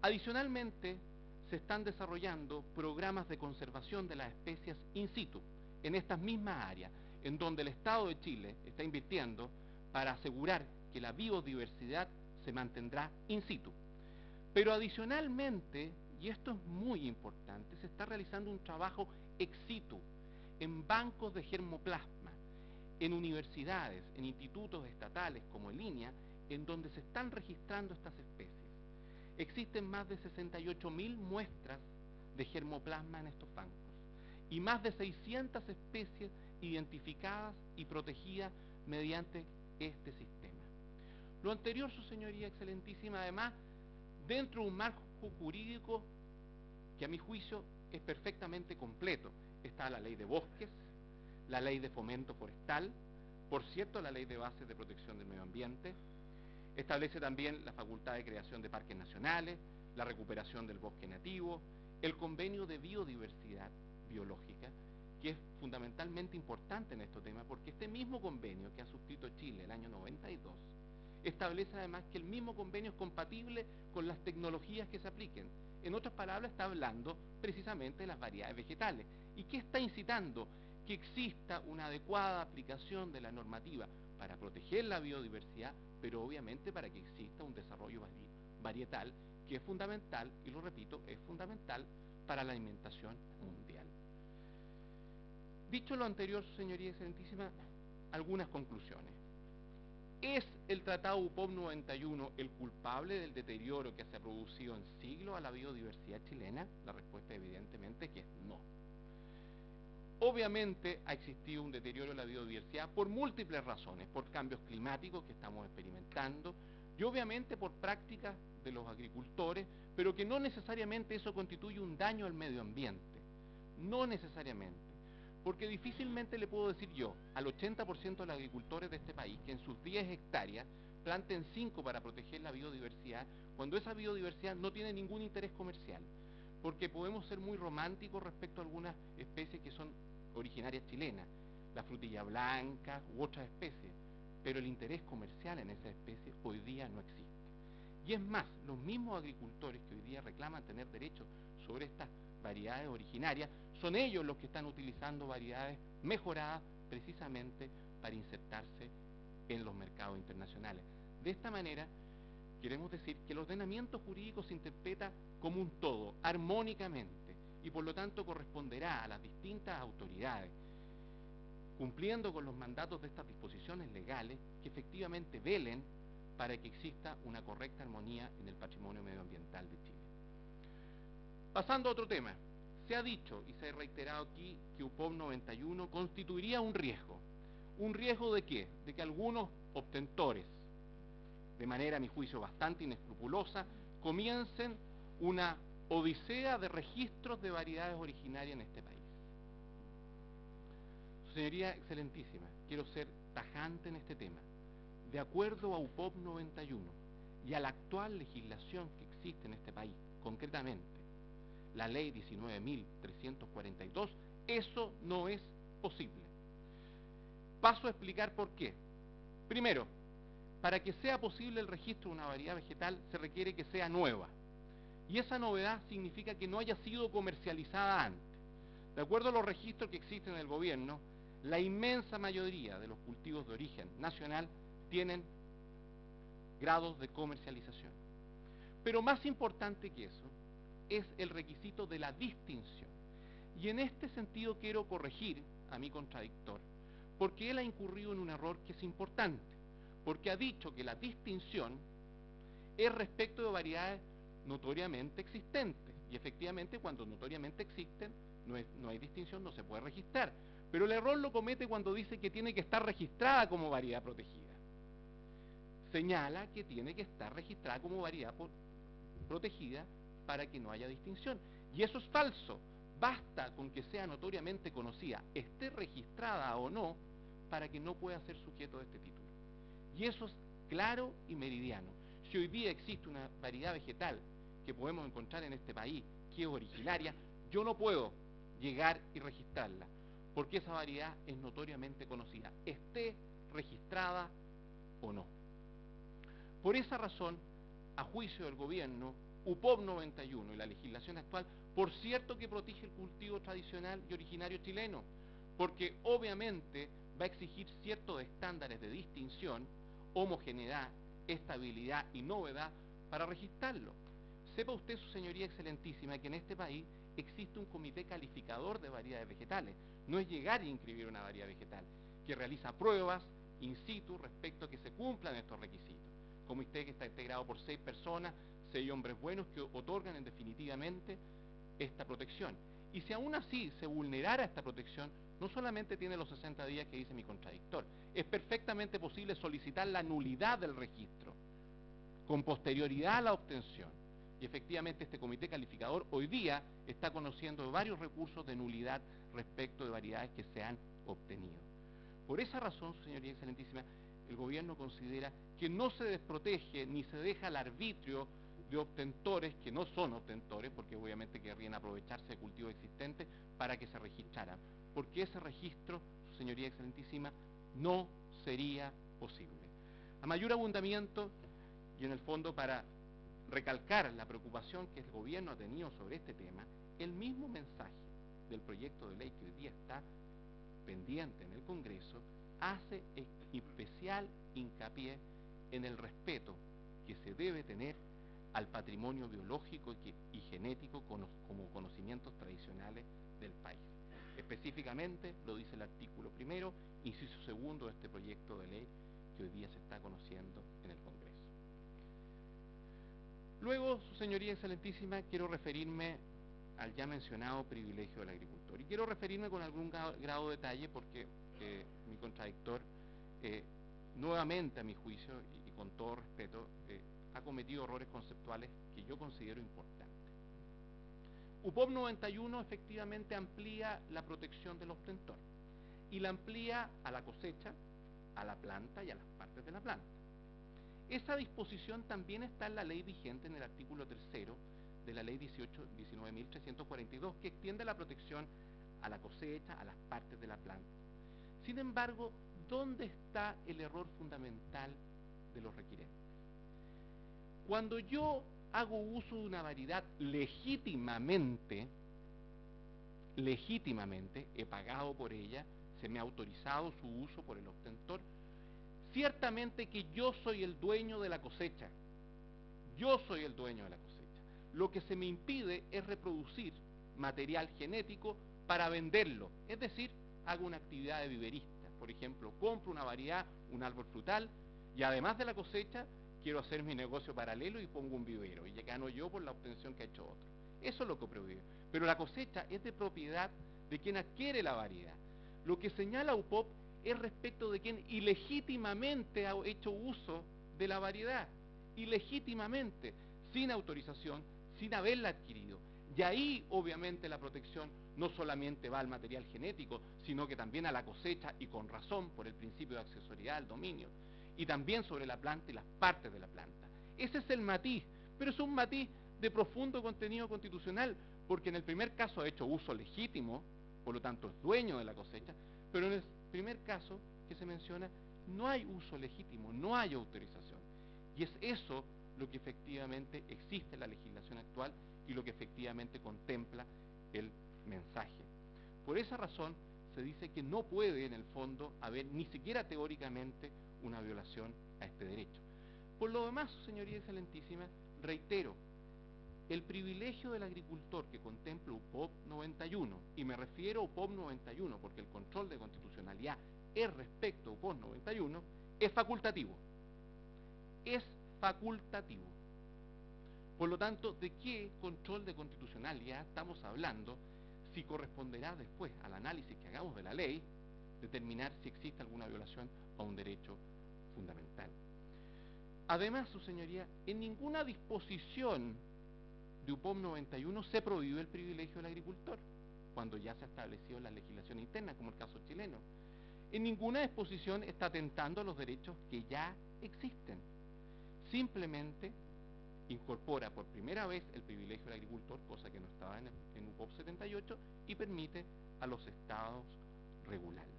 Adicionalmente, se están desarrollando programas de conservación de las especies in situ, en estas mismas áreas, en donde el Estado de Chile está invirtiendo para asegurar que la biodiversidad se mantendrá in situ. Pero adicionalmente, y esto es muy importante, se está realizando un trabajo ex situ, en bancos de germoplasma, en universidades, en institutos estatales como el INEA, en donde se están registrando estas especies. Existen más de 68.000 muestras de germoplasma en estos bancos y más de 600 especies identificadas y protegidas mediante este sistema. Lo anterior, su señoría excelentísima, además, dentro de un marco jurídico que a mi juicio es perfectamente completo. Está la ley de bosques, la ley de fomento forestal, por cierto, la ley de bases de protección del medio ambiente, establece también la facultad de creación de parques nacionales, la recuperación del bosque nativo, el convenio de biodiversidad biológica, que es fundamentalmente importante en este tema, porque este mismo convenio que ha suscrito Chile el año 92, establece además que el mismo convenio es compatible con las tecnologías que se apliquen. En otras palabras, está hablando precisamente de las variedades vegetales. ¿Y qué está incitando? Que exista una adecuada aplicación de la normativa para proteger la biodiversidad, pero obviamente para que exista un desarrollo varietal, que es fundamental, y lo repito, es fundamental para la alimentación mundial. Dicho lo anterior, señoría excelentísima, algunas conclusiones. ¿Es el Tratado UPOV 91 el culpable del deterioro que se ha producido en siglos a la biodiversidad chilena? La respuesta evidentemente que es no. Obviamente ha existido un deterioro de la biodiversidad por múltiples razones, por cambios climáticos que estamos experimentando y obviamente por prácticas de los agricultores, pero que no necesariamente eso constituye un daño al medio ambiente, no necesariamente, porque difícilmente le puedo decir yo al 80% de los agricultores de este país que en sus 10 hectáreas planten 5 para proteger la biodiversidad, cuando esa biodiversidad no tiene ningún interés comercial, porque podemos ser muy románticos respecto a algunas especies que son originarias chilenas, la frutilla blanca u otras especies, pero el interés comercial en esas especies hoy día no existe. Y es más, los mismos agricultores que hoy día reclaman tener derechos sobre estas variedades originarias, son ellos los que están utilizando variedades mejoradas precisamente para insertarse en los mercados internacionales. De esta manera, queremos decir que el ordenamiento jurídico se interpreta como un todo, armónicamente, y por lo tanto corresponderá a las distintas autoridades, cumpliendo con los mandatos de estas disposiciones legales, que efectivamente velen para que exista una correcta armonía en el patrimonio medioambiental de Chile. Pasando a otro tema, se ha dicho y se ha reiterado aquí que UPOV 91 constituiría un riesgo. ¿Un riesgo de qué? De que algunos obtentores, de manera a mi juicio bastante inescrupulosa, comiencen una odisea de registros de variedades originarias en este país. Su señoría excelentísima, quiero ser tajante en este tema. De acuerdo a UPOV 91 y a la actual legislación que existe en este país, concretamente la ley 19.342, eso no es posible. Paso a explicar por qué. Primero, para que sea posible el registro de una variedad vegetal se requiere que sea nueva. Y esa novedad significa que no haya sido comercializada antes. De acuerdo a los registros que existen en el gobierno, la inmensa mayoría de los cultivos de origen nacional tienen grados de comercialización. Pero más importante que eso es el requisito de la distinción. Y en este sentido quiero corregir a mi contradictor, porque él ha incurrido en un error que es importante, porque ha dicho que la distinción es respecto de variedades notoriamente existentes, y efectivamente cuando notoriamente existen no hay distinción, no se puede registrar, pero el error lo comete cuando dice que tiene que estar registrada como variedad protegida. Señala que tiene que estar registrada como variedad protegida para que no haya distinción, y eso es falso. Basta con que sea notoriamente conocida, esté registrada o no, para que no pueda ser sujeto de este título. Y eso es claro y meridiano. Si hoy día existe una variedad vegetal que podemos encontrar en este país, que es originaria, yo no puedo llegar y registrarla, porque esa variedad es notoriamente conocida, esté registrada o no. Por esa razón, a juicio del gobierno, UPOV 91 y la legislación actual, por cierto que protege el cultivo tradicional y originario chileno, porque obviamente va a exigir ciertos estándares de distinción, homogeneidad, estabilidad y novedad para registrarlo. Sepa usted, su señoría excelentísima, que en este país existe un comité calificador de variedades vegetales. No es llegar y inscribir una variedad vegetal, que realiza pruebas in situ respecto a que se cumplan estos requisitos. Comité que está integrado por 6 personas, 6 hombres buenos que otorgan definitivamente esta protección. Y si aún así se vulnerara esta protección, no solamente tiene los 60 días que dice mi contradictor, es perfectamente posible solicitar la nulidad del registro con posterioridad a la obtención. Y efectivamente este comité calificador hoy día está conociendo varios recursos de nulidad respecto de variedades que se han obtenido. Por esa razón, su señoría excelentísima, el gobierno considera que no se desprotege ni se deja al arbitrio de obtentores que no son obtentores, porque obviamente querrían aprovecharse de cultivos existentes para que se registraran, porque ese registro, su señoría excelentísima, no sería posible. A mayor abundamiento, y en el fondo para recalcar la preocupación que el gobierno ha tenido sobre este tema, el mismo mensaje del proyecto de ley que hoy día está pendiente en el Congreso hace especial hincapié en el respeto que se debe tener al patrimonio biológico y genético como conocimientos tradicionales del país. Específicamente lo dice el artículo 1, inciso 2 de este proyecto de ley que hoy día se está conociendo en el Congreso. Luego, su señoría excelentísima, quiero referirme al ya mencionado privilegio del agricultor. Y quiero referirme con algún grado de detalle porque mi contradictor, nuevamente a mi juicio y con todo respeto, ha cometido errores conceptuales que yo considero importantes. UPOV 91 efectivamente amplía la protección del ostentor y la amplía a la cosecha, a la planta y a las partes de la planta. Esa disposición también está en la ley vigente en el artículo 3 de la ley 19.342, que extiende la protección a la cosecha, a las partes de la planta. Sin embargo, ¿dónde está el error fundamental de los requirentes? Cuando yo hago uso de una variedad legítimamente, he pagado por ella, se me ha autorizado su uso por el obtentor, ciertamente que yo soy el dueño de la cosecha. Yo soy el dueño de la cosecha. Lo que se me impide es reproducir material genético para venderlo. Es decir, hago una actividad de viverista. Por ejemplo, compro una variedad, un árbol frutal, y además de la cosecha, quiero hacer mi negocio paralelo y pongo un vivero. Y gano yo por la obtención que ha hecho otro. Eso es lo que prohíbe. Pero la cosecha es de propiedad de quien adquiere la variedad. Lo que señala UPOV es respecto de quien ilegítimamente ha hecho uso de la variedad, ilegítimamente, sin autorización, sin haberla adquirido. Y ahí, obviamente, la protección no solamente va al material genético, sino que también a la cosecha, y con razón, por el principio de accesoriedad al dominio, y también sobre la planta y las partes de la planta. Ese es el matiz, pero es un matiz de profundo contenido constitucional, porque en el primer caso ha hecho uso legítimo, por lo tanto es dueño de la cosecha, pero en el primer caso que se menciona no hay uso legítimo, no hay autorización. Y es eso lo que efectivamente existe en la legislación actual y lo que efectivamente contempla el mensaje. Por esa razón se dice que no puede en el fondo haber ni siquiera teóricamente una violación a este derecho. Por lo demás, señoría excelentísima, reitero, el privilegio del agricultor que contempla UPOV 91, y me refiero a UPOV 91 porque el control de constitucionalidad es respecto a UPOV 91, es facultativo. Es facultativo. Por lo tanto, ¿de qué control de constitucionalidad estamos hablando si corresponderá después al análisis que hagamos de la ley determinar si existe alguna violación a un derecho fundamental? Además, su señoría, en ninguna disposición de UPOV 91 se prohíbe el privilegio del agricultor, cuando ya se ha establecido en la legislación interna, como el caso chileno. En ninguna disposición está atentando a los derechos que ya existen. Simplemente incorpora por primera vez el privilegio del agricultor, cosa que no estaba en UPOV 78, y permite a los estados regularlo.